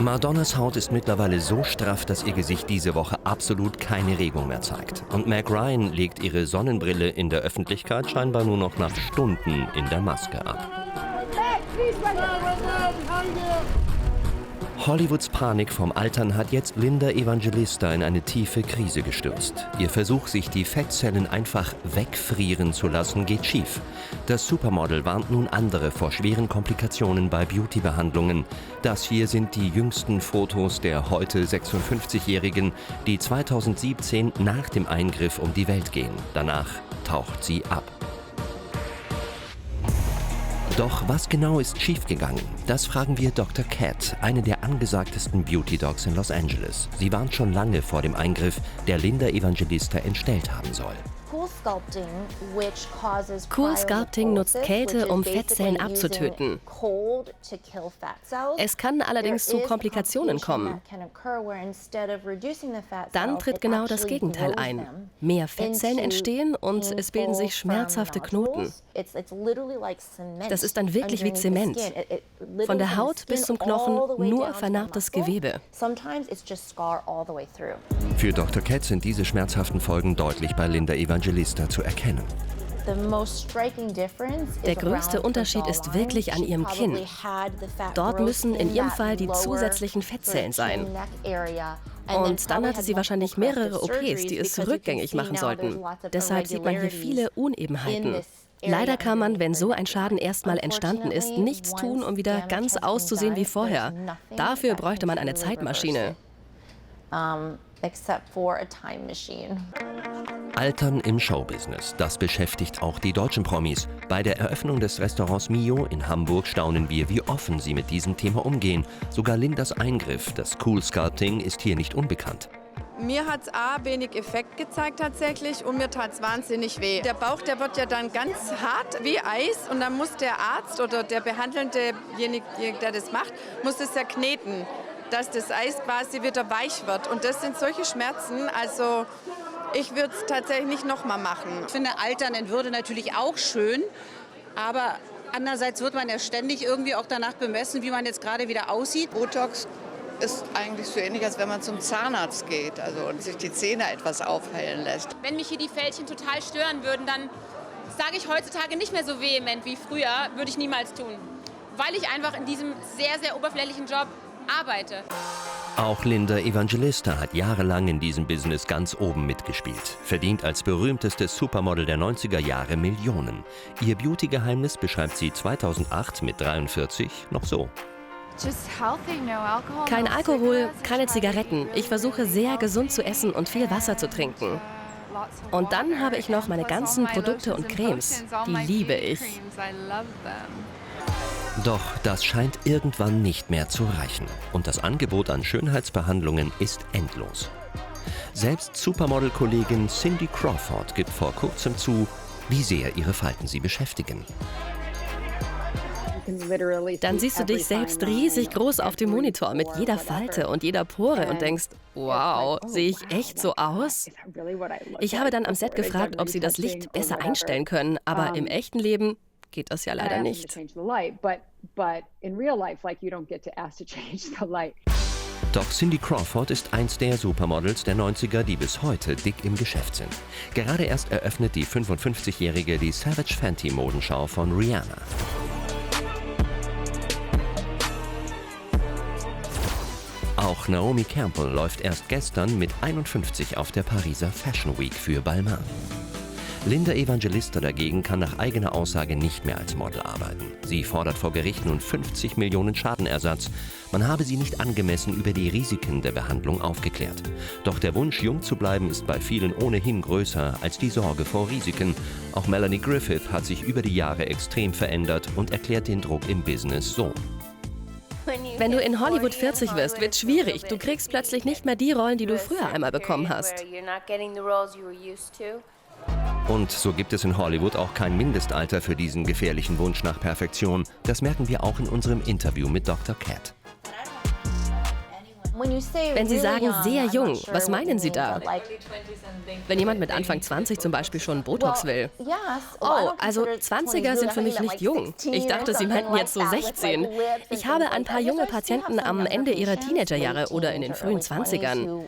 Madonnas Haut ist mittlerweile so straff, dass ihr Gesicht diese Woche absolut keine Regung mehr zeigt. Und Meg Ryan legt ihre Sonnenbrille in der Öffentlichkeit scheinbar nur noch nach Stunden in der Maske ab. Hollywoods Panik vom Altern hat jetzt Linda Evangelista in eine tiefe Krise gestürzt. Ihr Versuch, sich die Fettzellen einfach wegfrieren zu lassen, geht schief. Das Supermodel warnt nun andere vor schweren Komplikationen bei Beauty-Behandlungen. Das hier sind die jüngsten Fotos der heute 56-Jährigen, die 2017 nach dem Eingriff um die Welt gehen. Danach taucht sie ab. Doch was genau ist schiefgegangen? Das fragen wir Dr. Cat, eine der angesagtesten Beauty Docs in Los Angeles. Sie warnt schon lange vor dem Eingriff, der Linda Evangelista entstellt haben soll. Cool Sculpting nutzt Kälte, um Fettzellen abzutöten. Es kann allerdings zu Komplikationen kommen. Dann tritt genau das Gegenteil ein. Mehr Fettzellen entstehen und es bilden sich schmerzhafte Knoten. Das ist dann wirklich wie Zement. Von der Haut bis zum Knochen nur vernarbtes Gewebe. Für Dr. Cat sind diese schmerzhaften Folgen deutlich bei Linda Evangelista zu erkennen. Der größte Unterschied ist wirklich an ihrem Kinn. Dort müssen in ihrem Fall die zusätzlichen Fettzellen sein. Und dann hatte sie wahrscheinlich mehrere OPs, die es rückgängig machen sollten. Deshalb sieht man hier viele Unebenheiten. Leider kann man, wenn so ein Schaden erstmal entstanden ist, nichts tun, um wieder ganz auszusehen wie vorher. Dafür bräuchte man eine Zeitmaschine. Altern im Showbusiness, das beschäftigt auch die deutschen Promis. Bei der Eröffnung des Restaurants Mio in Hamburg staunen wir, wie offen sie mit diesem Thema umgehen. Sogar Lindas Eingriff, das Cool Sculpting, ist hier nicht unbekannt. Mir hat es wenig Effekt gezeigt tatsächlich und mir tat es wahnsinnig weh. Der Bauch, der wird ja dann ganz hart wie Eis und dann muss der Arzt oder der Behandelndejenige, der das macht, muss es ja kneten, dass das Eis quasi wieder weich wird. Und das sind solche Schmerzen, also ich würde es tatsächlich nicht nochmal machen. Ich finde Altern in Würde natürlich auch schön, aber andererseits wird man ja ständig irgendwie auch danach bemessen, wie man jetzt gerade wieder aussieht. Botox ist eigentlich so ähnlich, als wenn man zum Zahnarzt geht und sich die Zähne etwas aufhellen lässt. Wenn mich hier die Fältchen total stören würden, dann sage ich heutzutage nicht mehr so vehement wie früher, würde ich niemals tun. Weil ich einfach in diesem sehr, sehr oberflächlichen Job arbeite. Auch Linda Evangelista hat jahrelang in diesem Business ganz oben mitgespielt. Verdient als berühmtestes Supermodel der 90er Jahre Millionen. Ihr Beauty-Geheimnis beschreibt sie 2008 mit 43 noch so. Kein Alkohol, keine Zigaretten. Ich versuche sehr gesund zu essen und viel Wasser zu trinken. Und dann habe ich noch meine ganzen Produkte und Cremes. Die liebe ich. Doch das scheint irgendwann nicht mehr zu reichen. Und das Angebot an Schönheitsbehandlungen ist endlos. Selbst Supermodel-Kollegin Cindy Crawford gibt vor kurzem zu, wie sehr ihre Falten sie beschäftigen. Dann siehst du dich selbst riesig groß auf dem Monitor mit jeder Falte und jeder Pore und denkst, wow, sehe ich echt so aus? Ich habe dann am Set gefragt, ob sie das Licht besser einstellen können, aber im echten Leben geht das ja leider nicht. Doch Cindy Crawford ist eins der Supermodels der 90er, die bis heute dick im Geschäft sind. Gerade erst eröffnet die 55-Jährige die Savage Fenty Modenschau von Rihanna. Auch Naomi Campbell läuft erst gestern mit 51 auf der Pariser Fashion Week für Balmain. Linda Evangelista dagegen kann nach eigener Aussage nicht mehr als Model arbeiten. Sie fordert vor Gericht nun 50 Millionen Schadenersatz. Man habe sie nicht angemessen über die Risiken der Behandlung aufgeklärt. Doch der Wunsch, jung zu bleiben, ist bei vielen ohnehin größer als die Sorge vor Risiken. Auch Melanie Griffith hat sich über die Jahre extrem verändert und erklärt den Druck im Business so. Wenn du in Hollywood 40 wirst, wird schwierig. Du kriegst plötzlich nicht mehr die Rollen, die du früher einmal bekommen hast. Und so gibt es in Hollywood auch kein Mindestalter für diesen gefährlichen Wunsch nach Perfektion. Das merken wir auch in unserem Interview mit Dr. Cat. Wenn Sie sagen sehr jung, was meinen Sie da? Wenn jemand mit Anfang 20 zum Beispiel schon Botox will. Oh, also 20er sind für mich nicht jung. Ich dachte, Sie meinten jetzt so 16. Ich habe ein paar junge Patienten am Ende ihrer Teenagerjahre oder in den frühen 20ern.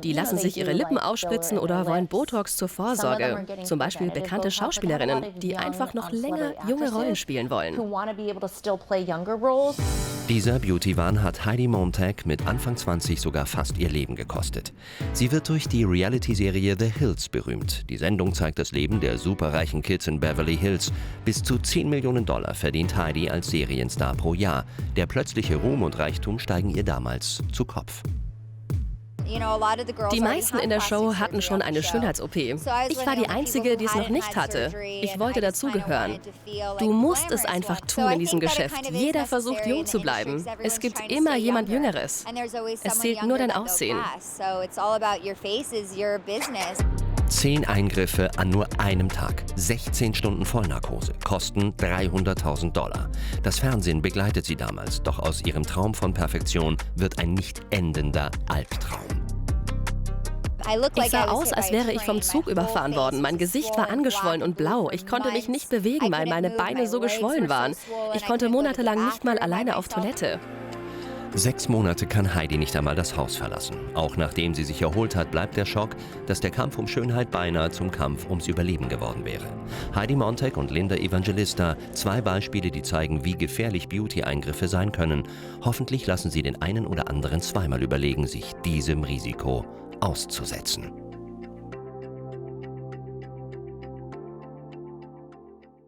Die lassen sich ihre Lippen aufspritzen oder wollen Botox zur Vorsorge. Zum Beispiel bekannte Schauspielerinnen, die einfach noch länger junge Rollen spielen wollen. Dieser Beauty-Wahn hat Heidi Montag mit Anfang 20 sogar fast ihr Leben gekostet. Sie wird durch die Reality-Serie The Hills berühmt. Die Sendung zeigt das Leben der superreichen Kids in Beverly Hills. Bis zu $10 Millionen verdient Heidi als Serienstar pro Jahr. Der plötzliche Ruhm und Reichtum steigen ihr damals zu Kopf. Die meisten in der Show hatten schon eine Schönheits-OP. Ich war die Einzige, die es noch nicht hatte. Ich wollte dazugehören. Du musst es einfach tun in diesem Geschäft. Jeder versucht, jung zu bleiben. Es gibt immer jemand Jüngeres. Es zählt nur dein Aussehen. 10 Eingriffe an nur einem Tag, 16 Stunden Vollnarkose, kosten $300.000. Das Fernsehen begleitet sie damals, doch aus ihrem Traum von Perfektion wird ein nicht endender Albtraum. Ich sah aus, als wäre ich vom Zug überfahren worden. Mein Gesicht war angeschwollen und blau. Ich konnte mich nicht bewegen, weil meine Beine so geschwollen waren. Ich konnte monatelang nicht mal alleine auf Toilette. 6 Monate kann Heidi nicht einmal das Haus verlassen. Auch nachdem sie sich erholt hat, bleibt der Schock, dass der Kampf um Schönheit beinahe zum Kampf ums Überleben geworden wäre. Heidi Montag und Linda Evangelista, 2 Beispiele, die zeigen, wie gefährlich Beauty-Eingriffe sein können. Hoffentlich lassen sie den einen oder anderen zweimal überlegen, sich diesem Risiko auszusetzen.